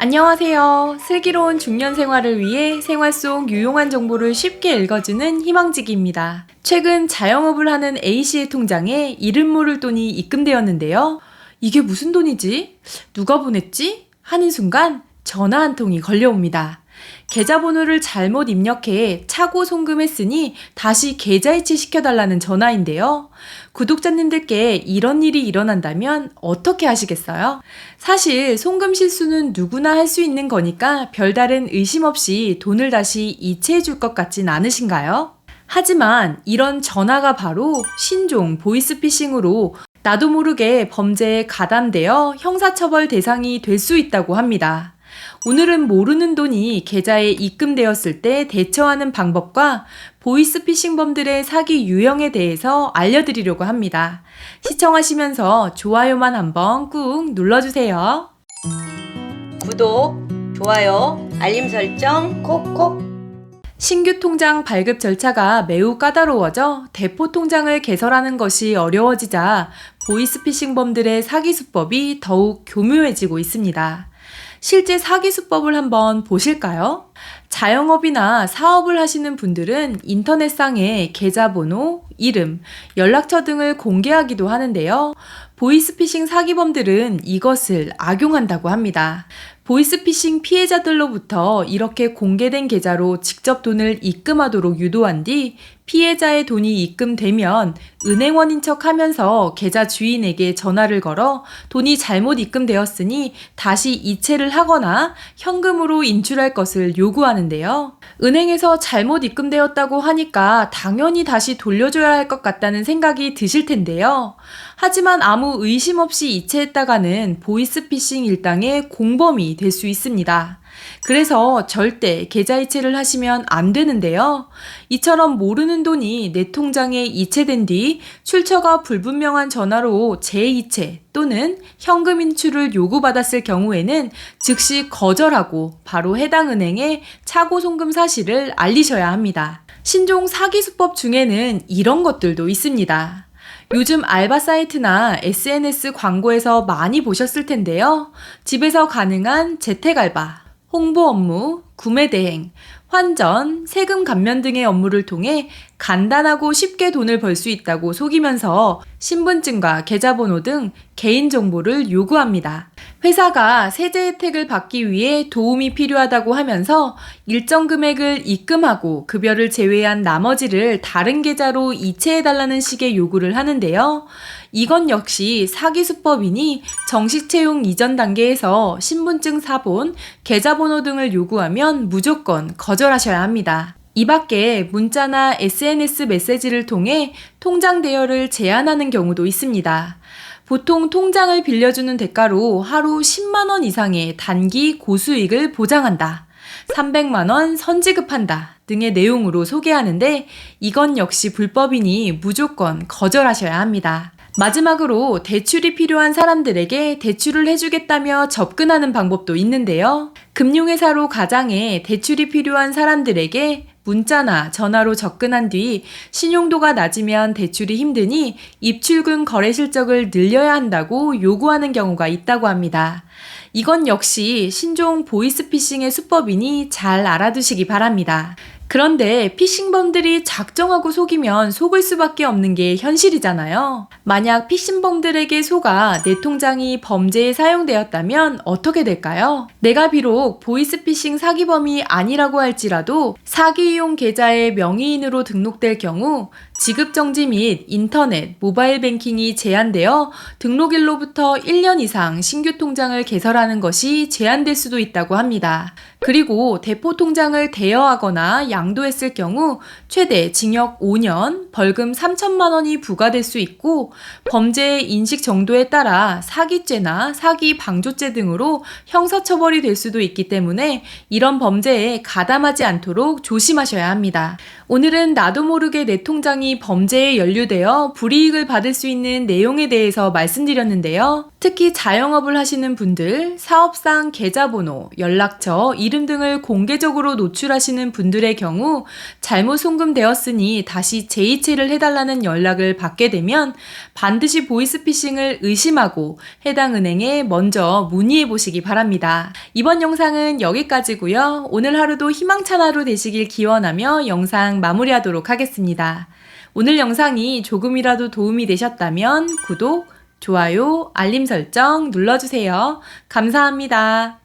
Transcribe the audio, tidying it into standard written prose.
안녕하세요. 슬기로운 중년 생활을 위해 생활 속 유용한 정보를 쉽게 읽어주는 희망지기입니다. 최근 자영업을 하는 A씨의 통장에 이름 모를 돈이 입금되었는데요. 이게 무슨 돈이지? 누가 보냈지? 하는 순간 전화 한 통이 걸려옵니다. 계좌번호를 잘못 입력해 차고 송금했으니 다시 계좌이체 시켜달라는 전화인데요. 구독자님들께 이런 일이 일어난다면 어떻게 하시겠어요? 사실 송금 실수는 누구나 할 수 있는 거니까 별다른 의심 없이 돈을 다시 이체해 줄 것 같진 않으신가요? 하지만 이런 전화가 바로 신종 보이스피싱으로 나도 모르게 범죄에 가담되어 형사처벌 대상이 될 수 있다고 합니다. 오늘은 모르는 돈이 계좌에 입금되었을 때 대처하는 방법과 보이스피싱범들의 사기 유형에 대해서 알려드리려고 합니다. 시청하시면서 좋아요만 한번 꾹 눌러주세요. 구독, 좋아요, 알림 설정 콕콕. 신규 통장 발급 절차가 매우 까다로워져 대포 통장을 개설하는 것이 어려워지자 보이스피싱범들의 사기 수법이 더욱 교묘해지고 있습니다. 실제 사기 수법을 한번 보실까요? 자영업이나 사업을 하시는 분들은 인터넷상에 계좌번호, 이름, 연락처 등을 공개하기도 하는데요. 보이스피싱 사기범들은 이것을 악용한다고 합니다. 보이스피싱 피해자들로부터 이렇게 공개된 계좌로 직접 돈을 입금하도록 유도한 뒤 피해자의 돈이 입금되면 은행원인 척 하면서 계좌 주인에게 전화를 걸어 돈이 잘못 입금되었으니 다시 이체를 하거나 현금으로 인출할 것을 요구하는데요. 은행에서 잘못 입금되었다고 하니까 당연히 다시 돌려줘야 할 것 같다는 생각이 드실 텐데요. 하지만 아무 의심 없이 이체했다가는 보이스피싱 일당의 공범이 될 수 있습니다. 그래서 절대 계좌이체를 하시면 안 되는데요. 이처럼 모르는 돈이 내 통장에 이체된 뒤 출처가 불분명한 전화로 재이체 또는 현금 인출을 요구받았을 경우에는 즉시 거절하고 바로 해당 은행에 차고 송금 사실을 알리셔야 합니다. 신종 사기 수법 중에는 이런 것들도 있습니다. 요즘 알바 사이트나 SNS 광고에서 많이 보셨을 텐데요. 집에서 가능한 재택알바, 홍보 업무, 구매 대행, 환전, 세금 감면 등의 업무를 통해 간단하고 쉽게 돈을 벌 수 있다고 속이면서 신분증과 계좌번호 등 개인정보를 요구합니다. 회사가 세제 혜택을 받기 위해 도움이 필요하다고 하면서 일정 금액을 입금하고 급여를 제외한 나머지를 다른 계좌로 이체해달라는 식의 요구를 하는데요. 이건 역시 사기 수법이니 정식 채용 이전 단계에서 신분증 사본, 계좌번호 등을 요구하면 무조건 거절하셔야 합니다. 이 밖에 문자나 SNS 메시지를 통해 통장 대여를 제한하는 경우도 있습니다. 보통 통장을 빌려주는 대가로 하루 10만 원 이상의 단기 고수익을 보장한다, 300만 원 선지급한다 등의 내용으로 소개하는데 이건 역시 불법이니 무조건 거절하셔야 합니다. 마지막으로 대출이 필요한 사람들에게 대출을 해주겠다며 접근하는 방법도 있는데요. 금융회사로 가장해 대출이 필요한 사람들에게 문자나 전화로 접근한 뒤 신용도가 낮으면 대출이 힘드니 입출금 거래 실적을 늘려야 한다고 요구하는 경우가 있다고 합니다. 이건 역시 신종 보이스피싱의 수법이니 잘 알아두시기 바랍니다. 그런데 피싱범들이 작정하고 속이면 속을 수밖에 없는 게 현실이잖아요. 만약 피싱범들에게 속아 내 통장이 범죄에 사용되었다면 어떻게 될까요? 내가 비록 보이스피싱 사기범이 아니라고 할지라도 사기이용 계좌에 명의인으로 등록될 경우 지급정지 및 인터넷, 모바일 뱅킹이 제한되어 등록일로부터 1년 이상 신규 통장을 개설하는 것이 제한될 수도 있다고 합니다. 그리고 대포 통장을 대여하거나 양도했을 경우 최대 징역 5년, 벌금 3천만 원이 부과될 수 있고 범죄의 인식 정도에 따라 사기죄나 사기 방조죄 등으로 형사처벌이 될 수도 있기 때문에 이런 범죄에 가담하지 않도록 조심하셔야 합니다. 오늘은 나도 모르게 내 통장이 통장이 범죄에 연루되어 불이익을 받을 수 있는 내용에 대해서 말씀드렸는데요. 특히 자영업을 하시는 분들, 사업상 계좌번호, 연락처, 이름 등을 공개적으로 노출하시는 분들의 경우 잘못 송금되었으니 다시 재이체를 해달라는 연락을 받게 되면 반드시 보이스피싱을 의심하고 해당 은행에 먼저 문의해 보시기 바랍니다. 이번 영상은 여기까지고요. 오늘 하루도 희망찬 하루 되시길 기원하며 영상 마무리하도록 하겠습니다. 오늘 영상이 조금이라도 도움이 되셨다면 구독, 좋아요, 알림 설정 눌러주세요. 감사합니다.